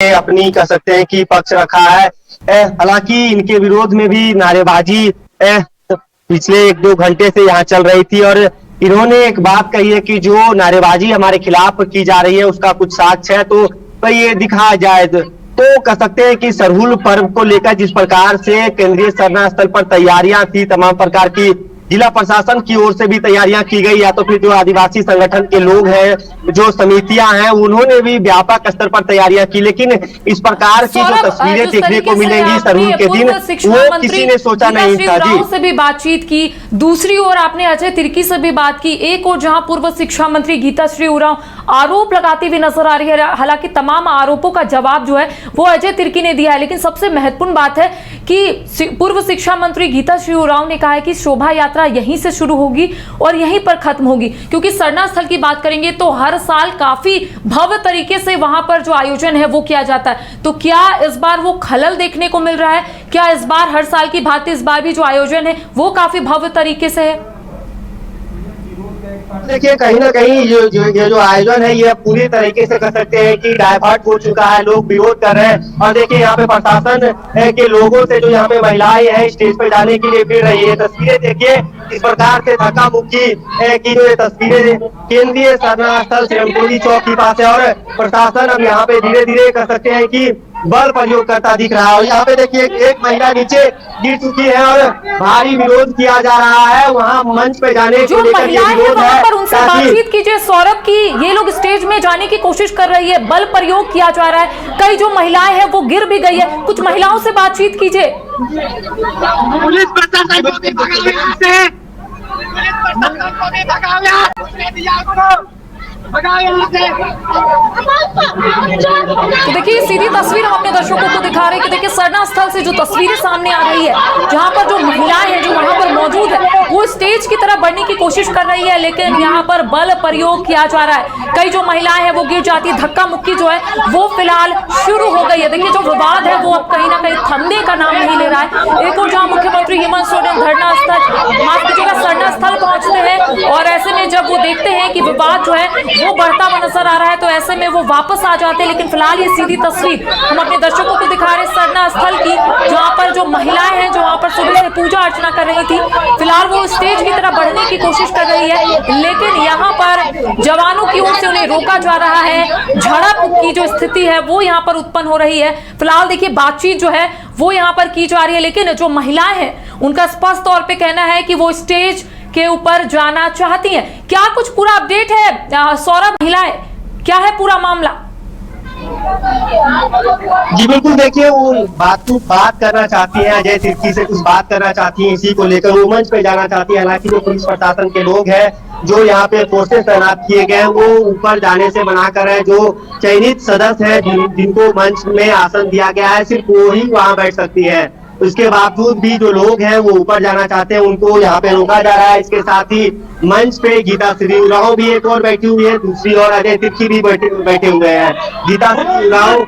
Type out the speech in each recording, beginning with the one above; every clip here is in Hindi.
अपनी कह सकते हैं कि पक्ष रखा है। हालांकि इनके विरोध में भी नारेबाजी पिछले 1-2 घंटे से यहाँ चल रही थी और इन्होंने एक बात कही है कि जो नारेबाजी हमारे खिलाफ की जा रही है उसका कुछ साक्ष्य है तो ये दिखाया जाए। तो कह सकते हैं कि सरहुल पर्व को लेकर जिस प्रकार से केंद्रीय सरना स्थल पर तैयारियां थी, तमाम प्रकार की जिला प्रशासन की ओर से भी तैयारियां की गई, या तो फिर जो आदिवासी संगठन के लोग हैं, जो समितियां हैं, उन्होंने भी व्यापक स्तर पर तैयारियां की। लेकिन इस प्रकार की जो तस्वीरें देखने को मिलेंगी सरहुल के दिन, वो किसी ने सोचा नहीं था। जी से भी बातचीत की, दूसरी ओर आपने अजय तिर्की से भी बात की। एक और जहां पूर्व शिक्षा मंत्री गीताश्री उरांव आरोप लगाती हुई नजर आ रही है, हालांकि तमाम आरोपों का जवाब जो है वो अजय तिर्की ने दिया है। लेकिन सबसे महत्वपूर्ण बात है कि पूर्व शिक्षा मंत्री गीताश्री उरांव ने कहा है कि शोभा यात्रा यहीं से शुरू होगी और यहीं पर खत्म होगी, क्योंकि सरना स्थल की बात करेंगे तो हर साल काफी भव्य तरीके से वहां पर जो आयोजन है वो किया जाता है। तो क्या इस बार वो खलल देखने को मिल रहा है? क्या इस बार हर साल की भांति इस बार भी जो आयोजन है वो काफी भव्य तरीके से है? देखिए, कहीं ना कहीं ये जो आयोजन है ये पूरी तरीके से कह सकते हैं कि डाइवर्ट हो चुका है, लोग विरोध कर रहे हैं। और देखिए, यहाँ पे प्रशासन के लोगों से जो यहाँ पे महिलाएं हैं स्टेज पे जाने के लिए भिड़ रही है। तस्वीरें देखिए इस प्रकार से धक्का मुक्की की जो ये तस्वीरें केंद्रीय सरना स्थल श्रीरामपुरी चौक के पास है और प्रशासन अब यहाँ पे धीरे धीरे कह सकते हैं कि बल प्रयोग करता दिख रहा है। और यहाँ पे देखिए एक महिला नीचे गिर चुकी है और भारी विरोध किया जा रहा है। वहाँ मंच पे जाने को लेकर ये विरोध है। उनसे बातचीत कीजिए सौरभ की, ये लोग स्टेज में जाने की कोशिश कर रही है, बल प्रयोग किया जा रहा है, कई जो महिलाएं हैं वो गिर भी गई है। कुछ महिलाओं से बातचीत कीजिए। पुलिस प्रशासन को भी भगाओ से, तो देखिए सीधी तस्वीर हम अपने दर्शकों को दिखा रहे हैं कि देखिए सरना स्थल से जो तस्वीरें सामने आ रही है, जहां पर जो महिलाएं हैं जो वहां पर मौजूद है वो स्टेज की तरफ बढ़ने की कोशिश कर रही है, लेकिन यहां पर बल प्रयोग किया जा रहा है। कई जो महिलाएं हैं वो गिर जाती है, धक्का मुक्की जो है वो फिलहाल शुरू हो गई है। देखिए जो विवाद है वो अब कहीं ना कहीं थमने का नाम नहीं ले रहा है। एक और जहां मुख्यमंत्री हेमंत सोरेन धरना स्थल, माफ कीजिएगा, सरना स्थल पहुंचते हैं और ऐसे में जब वो देखते हैं कि विवाद जो है वो बढ़ता हुआ नजर आ रहा है तो ऐसे में वो वापस आ जाते हैं। लेकिन फिलहाल ये सीधी तस्वीर हम अपने दर्शकों को दिखा रहे हैं सरना स्थल की, जहां पर जो महिलाएं हैं जो वहां पर सुबह से पूजा अर्चना कर रही थी, फिलहाल वो स्टेज की तरफ बढ़ने की कोशिश कर रही है, लेकिन यहाँ पर जवानों की ओर से उन्हें रोका जा रहा है। झड़प की जो स्थिति है वो यहाँ पर उत्पन्न हो रही है। फिलहाल देखिए बातचीत जो है वो यहाँ पर की जा रही है, लेकिन जो महिलाएं हैं उनका स्पष्ट तौर पर कहना है कि वो स्टेज के ऊपर जाना चाहती हैं। क्या कुछ पूरा अपडेट है सौरभ, महिलाएं क्या है पूरा मामला? जी बिल्कुल, देखिए वो बात करना चाहती है, अजय तिर्की से कुछ बात करना चाहती है, इसी को लेकर वो मंच पे जाना चाहती है। हालांकि जो पुलिस प्रशासन के लोग हैं जो यहाँ पे फोर्सेस तैनात किए गए हैं वो ऊपर जाने से मना कर रहे हैं। जो चयनित सदस्य है जिनको मंच में आसन दिया गया है सिर्फ वो ही वहाँ बैठ सकती है। उसके बावजूद भी जो लोग हैं वो ऊपर जाना चाहते हैं, उनको यहाँ पे रोका जा रहा है। इसके साथ ही मंच पे गीताश्री उरांव भी एक और बैठी हुई है, दूसरी ओर अजय तिर्की भी बैठे हुए हैं। गीताश्री उरांव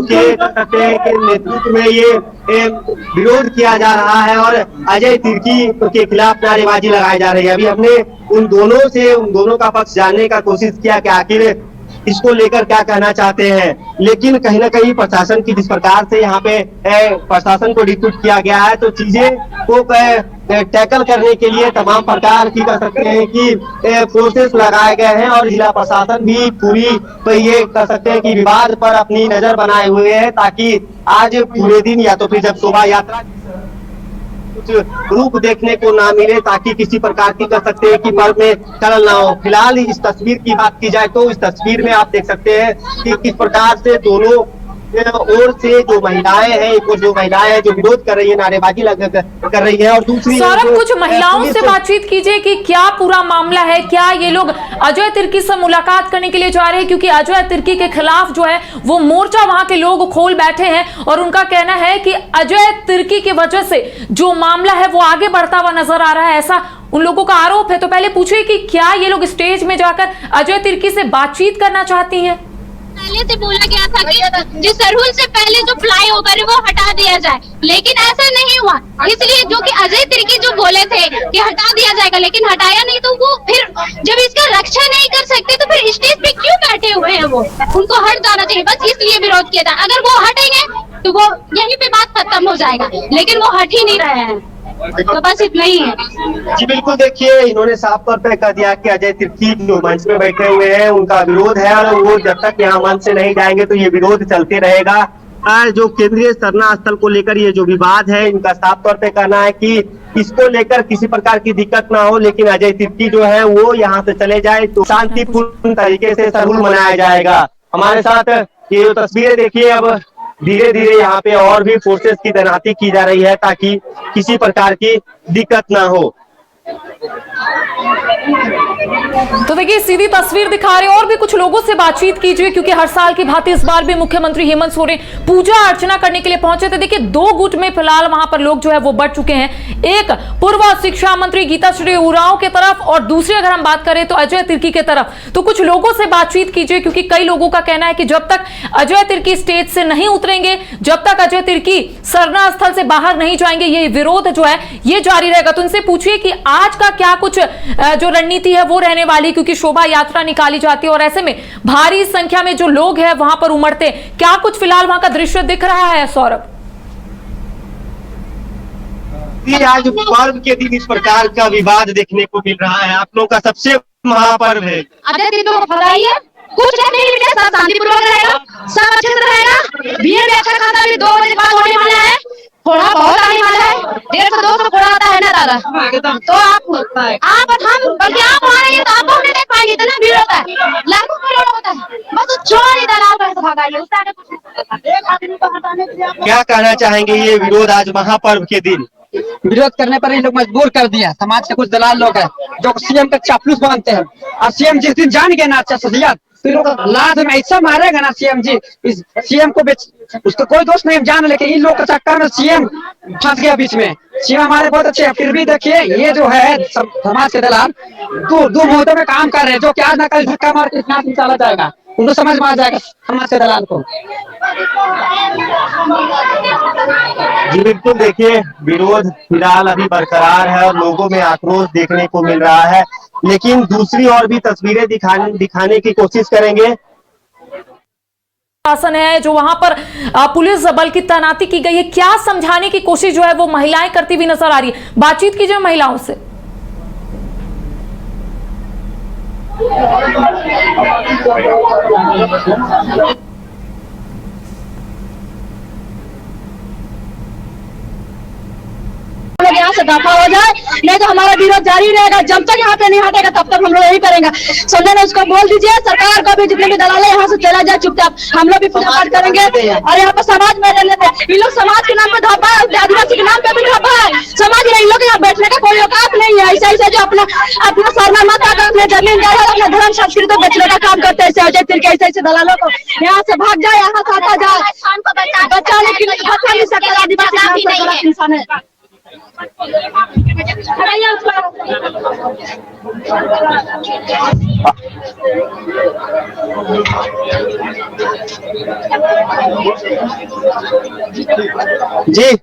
के नेतृत्व में ये विरोध किया जा रहा है और अजय तिर्की के खिलाफ नारेबाजी लगाई जा रही है। अभी हमने उन दोनों का पक्ष जानने का कोशिश किया कि आखिर इसको लेकर क्या कहना चाहते हैं, लेकिन कहीं ना कहीं प्रशासन की जिस प्रकार से यहाँ पे प्रशासन को रिक्रूट किया गया है तो चीजें को टैकल करने के लिए तमाम प्रकार की कह सकते हैं कि फोर्सेस लगाए गए हैं और जिला प्रशासन भी पूरी ये कह सकते हैं कि विवाद पर अपनी नजर बनाए हुए है, ताकि आज पूरे दिन या तो फिर जब शोभा यात्रा कुछ रूप देखने को ना मिले, ताकि किसी प्रकार की कह सकते हैं कि पर्व में खलल ना हो। फिलहाल इस तस्वीर की बात की जाए तो इस तस्वीर में आप देख सकते हैं कि किस प्रकार से दोनों ओर से जो महिलाएं हैं, एक जो महिलाएं हैं जो विरोध कर रही है, नारेबाजी कर रही है, और दूसरी सौरभ कुछ महिलाओं से बातचीत कीजिए कि क्या पूरा मामला है। क्या ये लोग अजय तिर्की से मुलाकात करने के लिए जा रहे हैं, क्योंकि अजय तिर्की के खिलाफ जो है वो मोर्चा वहां के लोग खोल बैठे हैं और उनका कहना है कि अजय तिर्की की वजह से जो मामला है वो आगे बढ़ता हुआ नजर आ रहा है, ऐसा उन लोगों का आरोप है। तो पहले पूछिए कि क्या ये लोग स्टेज में जाकर अजय तिर्की से बातचीत करना चाहती हैं? पहले से बोला गया था कि जिस सरहुल से पहले जो फ्लाईओवर है वो हटा दिया जाए, लेकिन ऐसा नहीं हुआ। इसलिए जो कि अजय तिर्की जो बोले थे कि हटा दिया जाएगा, लेकिन हटाया नहीं, तो वो फिर जब इसका रक्षा नहीं कर सकते तो फिर स्टेज पे क्यों बैठे हुए हैं? वो उनको हट जाना चाहिए, बस इसलिए विरोध किया था। अगर वो हटेंगे तो वो यहीं पे बात खत्म हो जाएगा, लेकिन वो हट ही नहीं रहे हैं, तो बस इतना ही है। जी बिल्कुल, देखिए इन्होंने साफ तौर पे कह दिया कि अजय तिर्की जो मंच पे बैठे हुए हैं उनका विरोध है और वो जब तक यहाँ मंच से नहीं जाएंगे तो ये विरोध चलते रहेगा। जो केंद्रीय सरना स्थल को लेकर ये जो विवाद है, इनका साफ तौर पे कहना है कि इसको लेकर किसी प्रकार की दिक्कत ना हो, लेकिन अजय तिर्की जो है वो यहाँ से चले जाए तो शांतिपूर्ण तरीके से सरहुल मनाया जाएगा। हमारे साथ ये जो तस्वीरें देखिए, अब धीरे धीरे यहाँ पे और भी फोर्सेस की तैनाती की जा रही है ताकि किसी प्रकार की दिक्कत ना हो। तो देखिए सीधी तस्वीर दिखा रहे और भी कुछ लोगों से बातचीत कीजिए, क्योंकि हर साल की भांति इस बार भी मुख्यमंत्री हेमंत सोरेन पूजा अर्चना करने के लिए पहुंचे थे। देखिए दो गुट में फिलहाल वहां पर लोग जो है वो बढ़ चुके हैं, एक पूर्व शिक्षा मंत्री गीताश्री उरांव के तरफ और दूसरी अगर हम बात करें तो अजय तिर्की के तरफ। तो कुछ लोगों से बातचीत कीजिए, क्योंकि कई लोगों का कहना है कि जब तक अजय तिर्की स्टेज से नहीं उतरेंगे, जब तक अजय तिर्की सरना स्थल से बाहर नहीं जाएंगे, ये विरोध जो है ये जारी रहेगा। तो उनसे पूछिए कि आज का क्या कुछ जो रणनीति है वो रहने वाली, क्योंकि शोभा यात्रा निकाली जाती है और ऐसे में भारी संख्या में जो लोग हैं वहां पर उमड़ते, क्या कुछ फिलहाल वहां का दृश्य दिख रहा है सौरभ? आज पर्व के दिन इस प्रकार का विवाद देखने को मिल रहा है। आप लोगों का सबसे महापर्व है, कुछ नहीं मिले, सब शांतिपूर्वक रहेगा, सब अच्छे से रहेगा। भीड़ भी अच्छा खासा भी 2 बजे बाद होने वाला है, थोड़ा बहुत आने वाला है, 150-200 थोड़ा आता है ना दादा। तो आप हम बल्कि आप वहाँ रहिए तो आप नहीं देख पाएंगे, इतना भीड़ होता है, लाखों करोड़ होता है, बस छोड़ ही दलाल पैसे भगाइए, उससे आगे कुछ नहीं। एक आदमी को हटाने के लिए क्या कहना चाहेंगे? ये विरोध आज महापर्व के दिन विरोध करने पर ये लोग मजबूर कर दिया। समाज के कुछ दलाल लोग हैं जो सीएम का चापलूस मानते हैं, और सीएम जिस दिन जान गए ना अच्छा ससियत, फिर लाद में ऐसा मारेगा ना सीएम जी, इस सीएम को उसका कोई दोष नहीं, हम जान, लेकिन इन लोग के चक्कर में सीएम फंस गया बीच में। सीएम हमारे बहुत अच्छे हैं, फिर भी देखिए ये जो है समाज के दलाल दो मुहूर्तों में काम कर रहे हैं, जो कि आज ना कल धक्का मार के इतना चला जाएगा, उनको समझ में आ जाएगा समाज के दलाल को। जी बिल्कुल, देखिए विरोध फिलहाल अभी बरकरार है और लोगों में आक्रोश देखने को मिल रहा है, लेकिन दूसरी और भी तस्वीरें दिखाने की कोशिश करेंगे। शासन है जो वहां पर पुलिस बल की तैनाती की गई है, क्या समझाने की कोशिश जो है वो महिलाएं करती हुई नजर आ रही है? बातचीत कीजिए महिलाओं से। यहाँ से दफा हो जाए, नहीं तो हमारा विरोध जारी रहेगा। जब तक यहाँ पे नहीं हटेगा तब तक हम लोग यही करेंगे। संजय ने उसको बोल दीजिए, सरकार को भी जितने भी दलाल है यहाँ से चला जाए चुपचाप, हम लोग भी पूजा पाठ करेंगे। और यहाँ पर समाज में रहने थे, इन लोग समाज के नाम पे धापा है, आदिवासी के नाम पे भी धापा है। समाज में इन लोग यहाँ बैठने का कोई औकात नहीं है। ऐसा ऐसा जो अपना सरना माता का अपने जमीन जायदाद अपना धर्म संस्कृति बेचने का काम करते हैं अजय तिर्की, ऐसे ऐसे दलालों को यहाँ से भाग जाए, यहाँ से आता जाए, बचाने के लिए बचा नहीं सकता। आदिवासी इंसान है। जी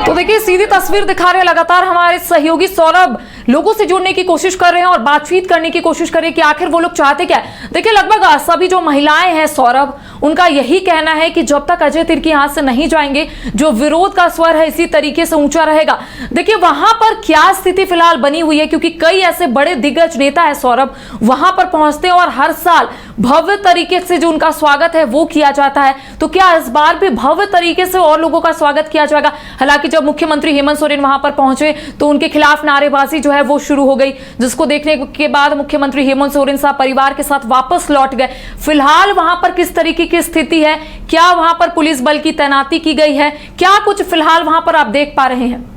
तो देखिए सीधी तस्वीर दिखा रहे हैं, लगातार हमारे सहयोगी सौरभ लोगों से जुड़ने की कोशिश कर रहे हैं और बातचीत करने की कोशिश कर रहे हैं कि आखिर वो लोग चाहते क्या है। देखिए लगभग सभी जो महिलाएं हैं सौरभ, उनका यही कहना है कि जब तक अजय तिर्की यहां से नहीं जाएंगे, जो विरोध का स्वर है इसी तरीके से ऊंचा रहेगा। देखिए वहां पर क्या स्थिति फिलहाल बनी हुई है, क्योंकि कई ऐसे बड़े दिग्गज नेता है सौरभ वहां पर पहुंचते हैं और हर साल भव्य तरीके से जो उनका स्वागत है वो किया जाता है। तो क्या इस बार भी भव्य तरीके से और लोगों का स्वागत किया जाएगा? हालांकि जब मुख्यमंत्री हेमंत सोरेन वहां पर पहुंचे तो उनके खिलाफ नारेबाजी जो है वो शुरू हो गई, जिसको देखने के बाद मुख्यमंत्री हेमंत सोरेन साहब परिवार के साथ वापस लौट गए। फिलहाल वहां पर किस तरीके की स्थिति है, क्या वहां पर पुलिस बल की तैनाती की गई है, क्या कुछ फिलहाल वहां पर आप देख पा रहे हैं?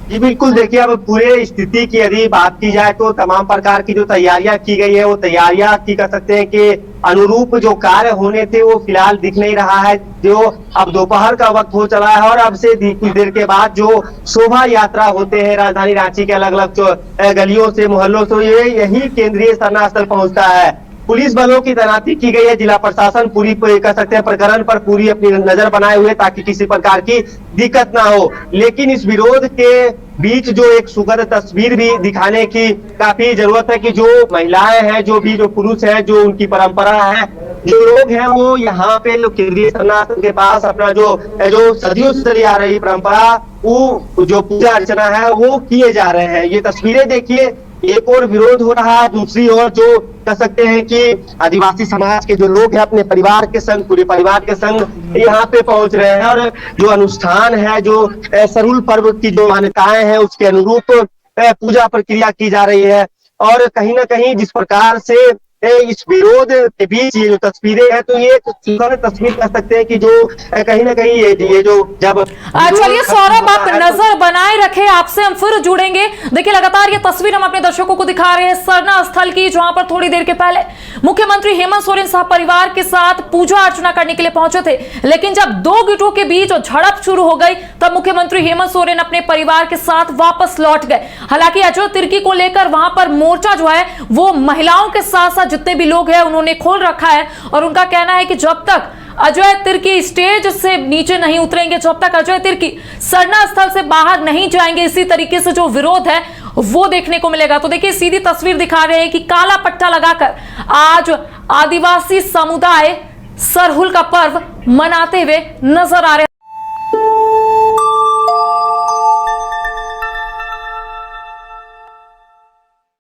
जी बिल्कुल, देखिए अब पूरे स्थिति की यदि बात की जाए तो तमाम प्रकार की जो तैयारियां की गई है वो तैयारियां की कह सकते हैं कि अनुरूप जो कार्य होने थे वो फिलहाल दिख नहीं रहा है। जो अब दोपहर का वक्त हो चला है और अब से कुछ देर के बाद जो शोभा यात्रा होते हैं राजधानी रांची के अलग अलग गलियों से मोहल्लों से, ये यही केंद्रीय सरना स्थल पहुंचता है। पुलिस बलों की तैनाती की गई है। जिला प्रशासन पूरी कह सकते हैं प्रकरण पर पूरी अपनी नजर बनाए हुए ताकि किसी प्रकार की दिक्कत ना हो। लेकिन इस विरोध के बीच जो एक सुखद तस्वीर भी दिखाने की काफी जरूरत है कि जो महिलाएं हैं, जो पुरुष हैं, जो उनकी परंपरा है, जो लोग हैं वो यहाँ पे केंद्रीय शरणाश्रम के पास अपना जो सदियों से चली आ रही परंपरा, वो जो पूजा अर्चना है वो किए जा रहे हैं। ये तस्वीरें देखिए, एक और विरोध हो रहा है, दूसरी ओर जो कह सकते हैं कि आदिवासी समाज के जो लोग हैं अपने परिवार के संग, पूरे परिवार के संग यहाँ पे पहुंच रहे हैं और जो अनुष्ठान है, जो सरूल पर्व की जो मान्यताएं हैं उसके अनुरूप पूजा प्रक्रिया की जा रही है। और कहीं ना कहीं जिस प्रकार से इस विरोध के बीच ये जो तस्वीरें हैं, तो ये तस्वीर कह सकते हैं कि जो कहीं ना कहीं ये जो जब चलिए सौरभ, आप नजर बनाए रखे, आपसे हम फिर जुड़ेंगे। देखिए लगातार ये तस्वीर हम अपने दर्शकों को दिखा रहे हैं सरना स्थल की, जहां पर थोड़ी देर के पहले मुख्यमंत्री हेमंत सोरेन साहब परिवार के साथ पूजा अर्चना करने के लिए पहुंचे थे। लेकिन जब दो गुटों के बीच झड़प शुरू हो गई तब मुख्यमंत्री हेमंत सोरेन अपने परिवार के साथ वापस लौट गए। हालांकि अजय तिर्की को लेकर वहां पर मोर्चा जो है वो महिलाओं के साथ साथ जितने भी लोग हैं उन्होंने खोल रखा है और उनका कहना है कि जब तक अजय तिर्की स्टेज से नीचे नहीं उतरेंगे, जब तक अजय तिर्की सरना स्थल से बाहर नहीं जाएंगे, इसी तरीके से जो विरोध है वो देखने को मिलेगा। तो देखिए सीधी तस्वीर दिखा रहे हैं कि काला पट्टा लगाकर आज आदिवासी समुदाय सरहुल का पर्व मनाते हुए नजर आ रहे हैं।